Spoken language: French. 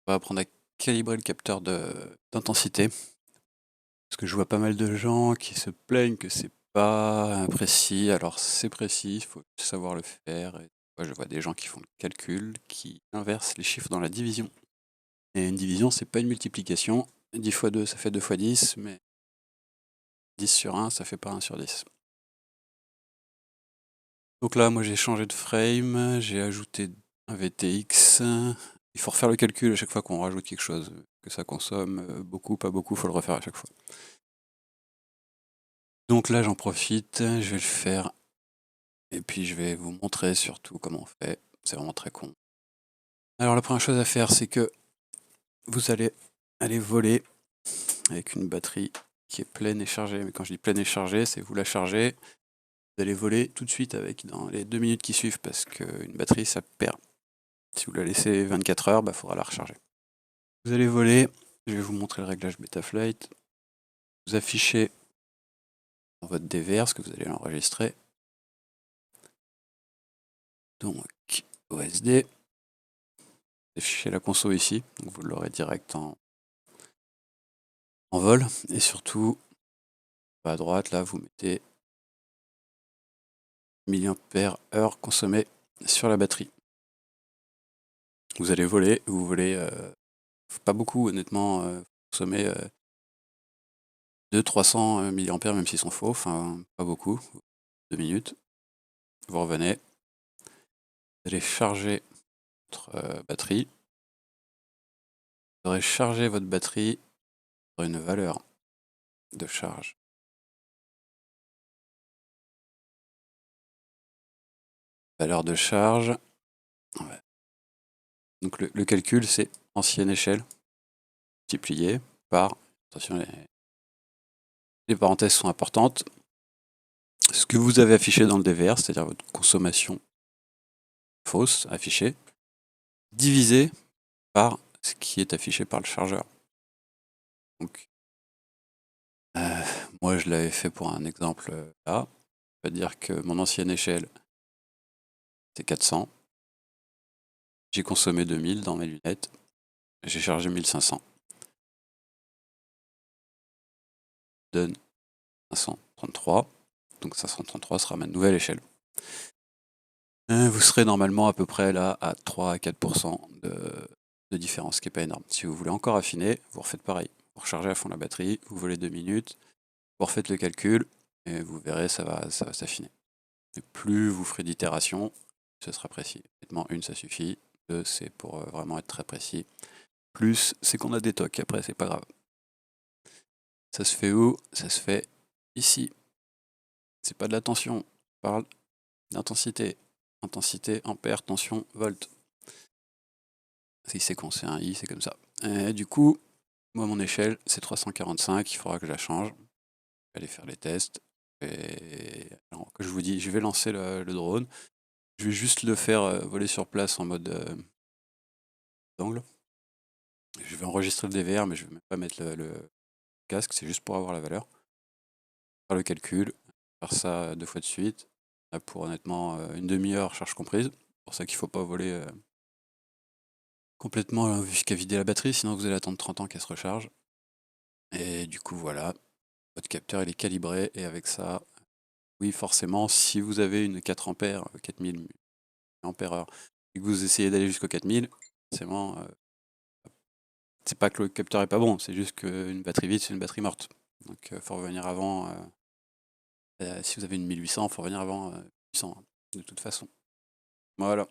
On va apprendre à calibrer le capteur d'intensité. Parce que je vois pas mal de gens qui se plaignent que c'est pas précis. Alors c'est précis, il faut savoir le faire. Et moi, je vois des gens qui font le calcul, qui inversent les chiffres dans la division. Et une division, c'est pas une multiplication. 10 fois 2, ça fait 2 fois 10, mais 10 sur 1, ça fait pas 1 sur 10. Donc là, moi j'ai changé de frame, j'ai ajouté un VTX. Il faut refaire le calcul à chaque fois qu'on rajoute quelque chose. Que ça consomme beaucoup, pas beaucoup, faut le refaire à chaque fois. Donc là, j'en profite, je vais le faire. Et puis je vais vous montrer surtout comment on fait. C'est vraiment très con. Alors la première chose à faire, c'est que vous allez aller voler avec une batterie qui est pleine et chargée. Mais quand je dis pleine et chargée, c'est vous la chargez. Vous allez voler tout de suite avec dans les 2 minutes qui suivent parce qu'une batterie, ça perd. Si vous la laissez 24 heures, il faudra la recharger. Vous allez voler. Je vais vous montrer le réglage Betaflight. Vous affichez dans votre DVR ce que vous allez l'enregistrer. Donc OSD. Affichez la conso ici, donc vous l'aurez direct en vol. Et surtout, à droite, là, vous mettez milliampères-heure consommé sur la batterie. Vous allez voler, vous volez pas beaucoup, honnêtement, consommer 200-300 milliampères, même s'ils sont faux, enfin, pas beaucoup, 2 minutes. Vous revenez, vous allez charger votre batterie. Vous aurez chargé votre batterie sur une valeur de charge. Valeur de charge. Ouais. Donc le calcul, c'est ancienne échelle multiplié par, attention, les parenthèses sont importantes, ce que vous avez affiché dans le DVR, c'est-à-dire votre consommation fausse affichée, divisé par ce qui est affiché par le chargeur. Donc, moi je l'avais fait pour un exemple là, c'est-à-dire que mon ancienne échelle c'est 400, j'ai consommé 2000 dans mes lunettes, j'ai chargé 1500. Donne 533, donc 533 sera ma nouvelle échelle. Vous serez normalement à peu près là à 3 à 4% de différence, ce qui n'est pas énorme. Si vous voulez encore affiner, vous refaites pareil. Vous rechargez à fond la batterie, vous volez 2 minutes, vous refaites le calcul, et vous verrez, ça va s'affiner. Et plus vous ferez d'itérations, ce sera précis. Honnêtement, une, ça suffit. Deux, c'est pour vraiment être très précis. Plus, c'est qu'on a des tocs. Après, c'est pas grave. Ça se fait où? Ça se fait ici. C'est pas de la tension. On parle d'intensité. Intensité, ampère, tension, volt. Si c'est quand c'est un I, c'est comme ça. Et du coup, moi, mon échelle, c'est 345. Il faudra que je la change. Je vais aller faire les tests. Et alors, que je vous dis, je vais lancer le drone. Je vais juste le faire voler sur place en mode d'angle. Je vais enregistrer le DVR, mais je ne vais même pas mettre le casque, c'est juste pour avoir la valeur. Faire le calcul, faire ça 2 fois de suite. Là, pour honnêtement une demi-heure, charge comprise. C'est pour ça qu'il ne faut pas voler complètement jusqu'à vider la batterie, sinon vous allez attendre 30 ans qu'elle se recharge. Et du coup, voilà, votre capteur il est calibré, et avec ça, oui, forcément, si vous avez une 4 ampères, 4000 ampères-heure, et que vous essayez d'aller jusqu'au 4000, forcément, c'est pas que le capteur est pas bon, c'est juste qu'une batterie vide, c'est une batterie morte. Donc il faut revenir avant. Si vous avez une 1800, il faut revenir avant 800, de toute façon. Voilà.